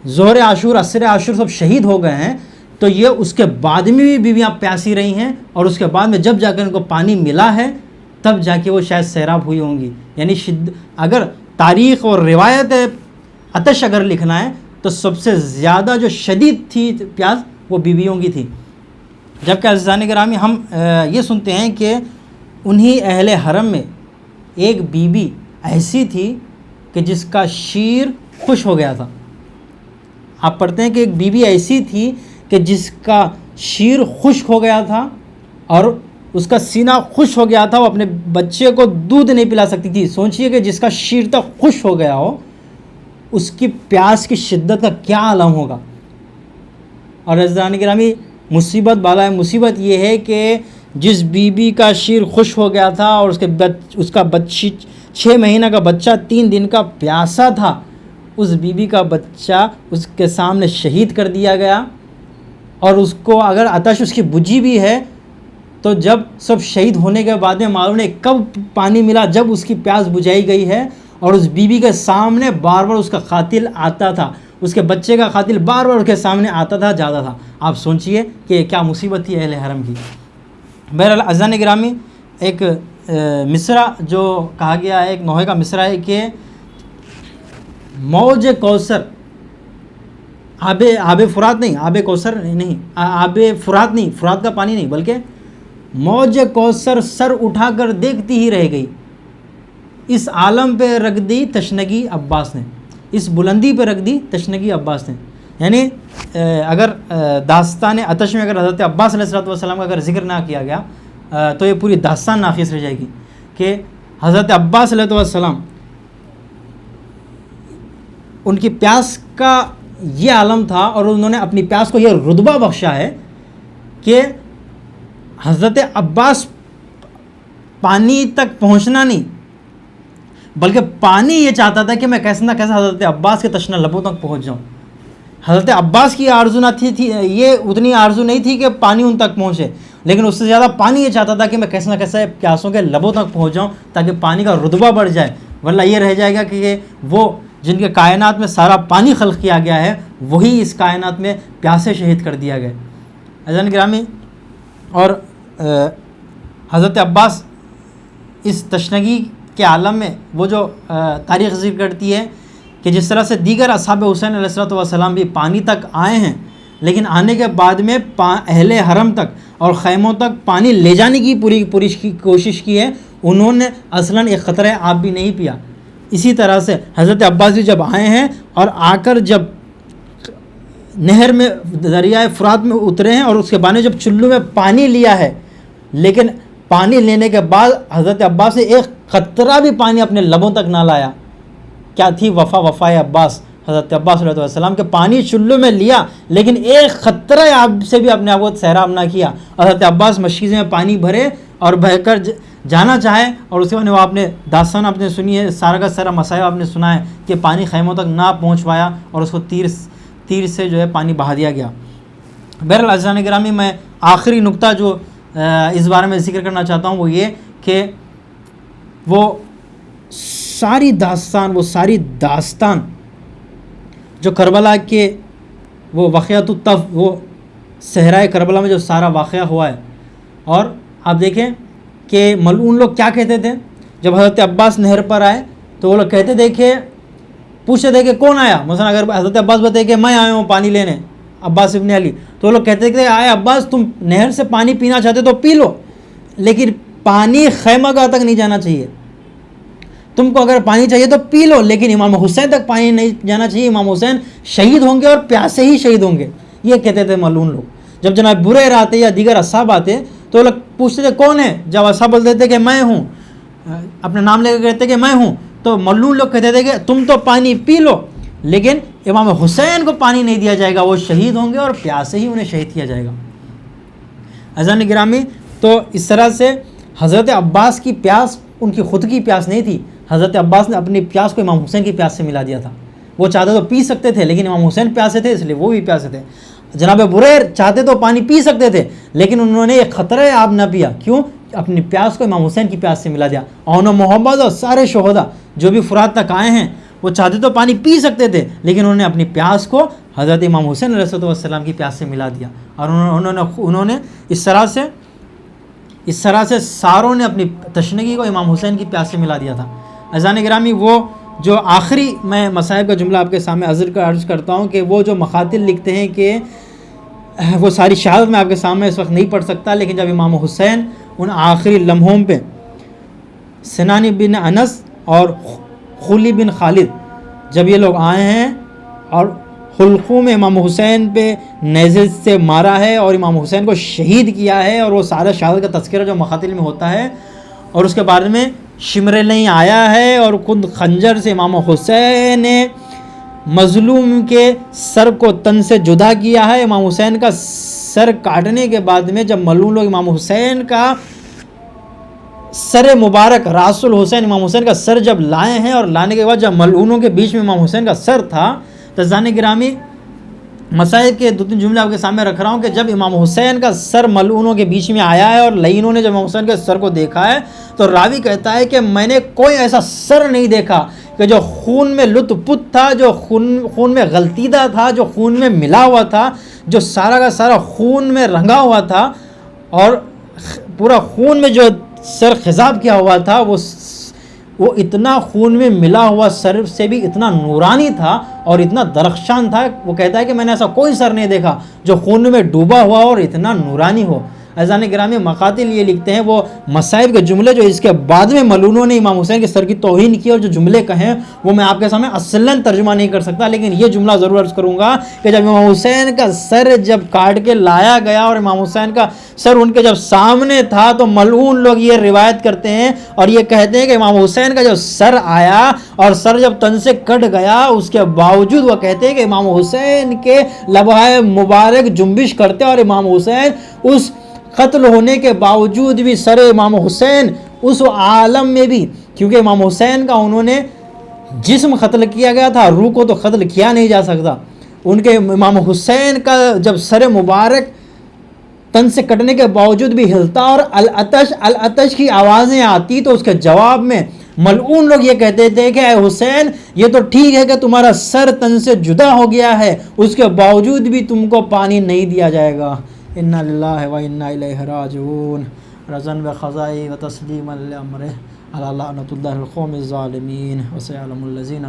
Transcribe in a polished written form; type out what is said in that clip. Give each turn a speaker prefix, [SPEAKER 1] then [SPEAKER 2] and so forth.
[SPEAKER 1] ظہر عاشور عصر عاشور سب شہید ہو گئے ہیں، تو یہ اس کے بعد میں بھی بیویاں پیاسی رہی ہیں، اور اس کے بعد میں جب جا کر ان کو پانی ملا ہے تب جا کے وہ شاید سیراب ہوئی ہوں گی. یعنی اگر تاریخ اور روایت آتش اگر لکھنا ہے تو سب سے زیادہ جو شدید تھی پیاس وہ بیویوں کی تھی. جبکہ عزیزان گرامی ہم یہ سنتے ہیں کہ انہی اہل حرم میں ایک بیوی ایسی تھی کہ جس کا شیر خوش ہو گیا تھا. آپ پڑھتے ہیں کہ ایک بیوی ایسی تھی کہ جس کا شیر خشک ہو گیا تھا اور اس کا سینہ خوش ہو گیا تھا، وہ اپنے بچے کو دودھ نہیں پلا سکتی تھی. سوچئے کہ جس کا شیر تک خوش ہو گیا ہو اس کی پیاس کی شدت کا کیا عالم ہوگا. اور عزیزان گرامی مصیبت بالائے مصیبت یہ ہے کہ جس بیوی کا شیر خوش ہو گیا تھا اور اس کا بچی 6 مہینہ کا بچہ 3 دن کا پیاسا تھا، اس بیوی کا بچہ اس کے سامنے شہید کر دیا گیا. اور اس کو اگر آتش اس کی بجھی بھی ہے تو جب سب شہید ہونے کے بعد میں معلوم نہیں کب پانی ملا، جب اس کی پیاس بجھائی گئی ہے اور اس بیوی کے سامنے بار بار اس کا قاتل آتا تھا، اس کے بچے کا قاتل بار بار اس کے سامنے آتا تھا جاتا تھا. آپ سوچئے کہ کیا مصیبت تھی اہل حرم کی. بہرحال عزیزان گرامی ایک مصرع جو کہا گیا ہے، ایک نوحے کا مصرع ہے کہ موج کوثر آب فرات نہیں، آب کوثر نہیں، آب فرات نہیں، فرات کا پانی نہیں، بلکہ موج کوثر سر اٹھا کر دیکھتی ہی رہ گئی، اس عالم پہ رکھ دی تشنگی عباس نے، اس بلندی پہ رکھ دی تشنگی عباس نے. یعنی اگر داستان آتش میں اگر حضرت عباس علیہ السلام کا اگر ذکر نہ کیا گیا تو یہ پوری داستان ناقص رہ جائے گی کہ حضرت عباس علیہ السلام ان کی پیاس کا یہ عالم تھا اور انہوں نے اپنی پیاس کو یہ رتبہ بخشا ہے کہ حضرت عباس پانی تک پہنچنا نہیں بلکہ پانی یہ چاہتا تھا کہ میں کیسے نہ کیسے حضرت عباس کے تشنہ لبوں تک پہنچ جاؤں. حضرت عباس کی آرزو نہ تھی یہ اتنی آرزو نہیں تھی کہ پانی ان تک پہنچے، لیکن اس سے زیادہ پانی یہ چاہتا تھا کہ میں کیسے نہ کیسے پیاسوں کے لبوں تک پہنچ جاؤں تاکہ پانی کا رتبہ بڑھ جائے، ورنہ یہ رہ جائے گا کہ وہ جن کے کائنات میں سارا پانی خلق کیا گیا ہے وہی اس کائنات میں پیاسے شہید کر دیا گیا. عزیزان گرامی اور حضرت عباس اس تشنگی کے عالم میں وہ جو تاریخ ذکر کرتی ہے کہ جس طرح سے دیگر اصحاب حسین علیہ السلام بھی پانی تک آئے ہیں، لیکن آنے کے بعد میں اہل حرم تک اور خیموں تک پانی لے جانے کی پوری کوشش کی ہے، انہوں نے اصلاً ایک قطرہ آب بھی نہیں پیا. اسی طرح سے حضرت عباس بھی جب آئے ہیں اور آ کر جب نہر میں دریائے فرات میں اترے ہیں اور اس کے بعد جب چلو میں پانی لیا ہے، لیکن پانی لینے کے بعد حضرت عباس نے ایک قطرہ بھی پانی اپنے لبوں تک نہ لایا. کیا تھی وفائے عباس حضرت عباس علیہ السلام کے پانی چلو میں لیا لیکن ایک قطرہ آب سے بھی اپنے آپ کو سیراب نہ کیا. حضرت عباس مشکیزیں میں پانی بھرے اور بہہ کر جانا چاہے اور اس کے بعد وہ آپ نے داستان آپ نے سنی ہے، سارا کا سارا مسائل آپ نے سنا ہے کہ پانی خیموں تک نہ پہنچ پایا اور اس کو تیر سے جو ہے پانی بہا دیا گیا. بہرحال عزیزان گرامی میں آخری نقطہ جو اس بارے میں ذکر کرنا چاہتا ہوں وہ یہ کہ وہ ساری داستان جو کربلا کے وہ واقعات الطف وہ صحرائے کربلا میں جو سارا واقعہ ہوا ہے، اور آپ دیکھیں کہ ملعون لوگ کیا کہتے تھے جب حضرت عباس نہر پر آئے تو وہ لوگ کہتے تھے کہ پوچھتے تھے کہ کون آیا، مثلا اگر حضرت عباس بتائے کہ میں آیا ہوں پانی لینے عباس ابن علی، تو وہ لوگ کہتے تھے کہ آئے عباس تم نہر سے پانی پینا چاہتے تو پی لو، لیکن پانی خیمہ گاہ تک نہیں جانا چاہیے. تم کو اگر پانی چاہیے تو پی لو لیکن امام حسین تک پانی نہیں جانا چاہیے، امام حسین شہید ہوں گے اور پیاسے ہی شہید ہوں گے. یہ کہتے تھے ملعون لوگ. جب جناب بریر آتے یا دیگر اصحاب آتے تو لوگ پوچھتے تھے کون ہے، جب اصحاب بولتے تھے کہ میں ہوں، اپنا نام لے کے کہتے کہ میں ہوں، تو ملعون لوگ کہتے تھے کہ تم تو پانی پی لو لیکن امام حسین کو پانی نہیں دیا جائے گا، وہ شہید ہوں گے اور پیاسے ہی انہیں شہید کیا جائے گا. عزیزان گرامی تو اس طرح سے حضرت عباس کی پیاس ان کی خود کی پیاس نہیں تھی، حضرت عباس نے اپنی پیاس کو امام حسین کی پیاس سے ملا دیا تھا. وہ چاہتے تو پی سکتے تھے لیکن امام حسین پیاسے تھے اس لیے وہ بھی پیاسے تھے. جناب بریر چاہتے تو پانی پی سکتے تھے لیکن انہوں نے ایک خطرہ آب نہ پیا. کیوں؟ اپنی پیاس کو امام حسین کی پیاس سے ملا دیا. اون و محمد اور سارے شہداء جو بھی فرات تک آئے ہیں وہ چاہتے تو پانی پی سکتے تھے، لیکن انہوں نے اپنی پیاس کو حضرت امام حسین علیہ السلام کی پیاس سے ملا دیا، اور انہوں نے اس طرح سے ساروں نے اپنی تشنگی کو امام حسین کی پیاس سے ملا دیا تھا۔ عزیزان گرامی، وہ جو آخری میں مصائب کا جملہ آپ کے سامنے عرض کرتا ہوں کہ وہ جو مقاتل لکھتے ہیں کہ وہ ساری شہادت میں آپ کے سامنے اس وقت نہیں پڑھ سکتا، لیکن جب امام حسین ان آخری لمحوں پہ سنانی بن انس اور خلی بن خالد جب یہ لوگ آئے ہیں اور حلقوں میں امام حسین پہ نیزے سے مارا ہے اور امام حسین کو شہید کیا ہے، اور وہ سارا شہادت کا تذکرہ جو مقاتل میں ہوتا ہے، اور اس کے بارے میں شمر نہیں آیا ہے، اور خود خنجر سے امام حسین نے مظلوم کے سر کو تن سے جدا کیا ہے۔ امام حسین کا سر کاٹنے کے بعد میں جب ملعون لوگ امام حسین کا سر مبارک، راس الحسین امام حسین کا سر جب لائے ہیں، اور لانے کے بعد جب ملعونوں کے بیچ میں امام حسین کا سر تھا، تو عزیزان گرامی مسائل کے 2-3 جملے آپ کے سامنے رکھ رہا ہوں کہ جب امام حسین کا سر ملعونوں کے بیچ میں آیا ہے اور لعینوں نے جب امام حسین کے سر کو دیکھا ہے، تو راوی کہتا ہے کہ میں نے کوئی ایسا سر نہیں دیکھا کہ جو خون میں لت پت تھا، جو خون میں غلطیدہ تھا، جو خون میں ملا ہوا تھا، جو سارا کا سارا خون میں رنگا ہوا تھا، اور پورا خون میں جو سر خضاب کیا ہوا تھا، وہ اتنا خون میں ملا ہوا سر سے بھی اتنا نورانی تھا اور اتنا درخشان تھا۔ وہ کہتا ہے کہ میں نے ایسا کوئی سر نہیں دیکھا جو خون میں ڈوبا ہوا اور اتنا نورانی ہو۔ عزیزان گرامی، مقاتل یہ لکھتے ہیں، وہ مصائب کے جملے جو اس کے بعد میں ملعونوں نے امام حسین کے سر کی توہین کی اور جو جملے کہیں وہ میں آپ کے سامنے اصلاً ترجمہ نہیں کر سکتا، لیکن یہ جملہ ضرور عرض کروں گا کہ جب امام حسین کا سر جب کاٹ کے لایا گیا اور امام حسین کا سر ان کے جب سامنے تھا، تو ملعون لوگ یہ روایت کرتے ہیں اور یہ کہتے ہیں کہ امام حسین کا جو سر آیا اور سر جب تن سے کٹ گیا، اس کے باوجود وہ کہتے ہیں کہ امام حسین کے لبہائے مبارک جنبش کرتے، اور امام حسین اس قتل ہونے کے باوجود بھی سر امام حسین اس عالم میں بھی، کیونکہ امام حسین کا انہوں نے جسم قتل کیا گیا تھا، روح کو تو قتل کیا نہیں جا سکتا، ان کے امام حسین کا جب سر مبارک تن سے کٹنے کے باوجود بھی ہلتا اور العطش کی آوازیں آتی، تو اس کے جواب میں ملعون لوگ یہ کہتے تھے کہ اے حسین، یہ تو ٹھیک ہے کہ تمہارا سر تن سے جدا ہو گیا ہے، اس کے باوجود بھی تم کو پانی نہیں دیا جائے گا۔ انا للہ و انا الیہ راجعون، رضا بقضائہ و تسلیما لامرہ، علی لعنۃ اللہ القوم الظالمین، وسیعلم الذین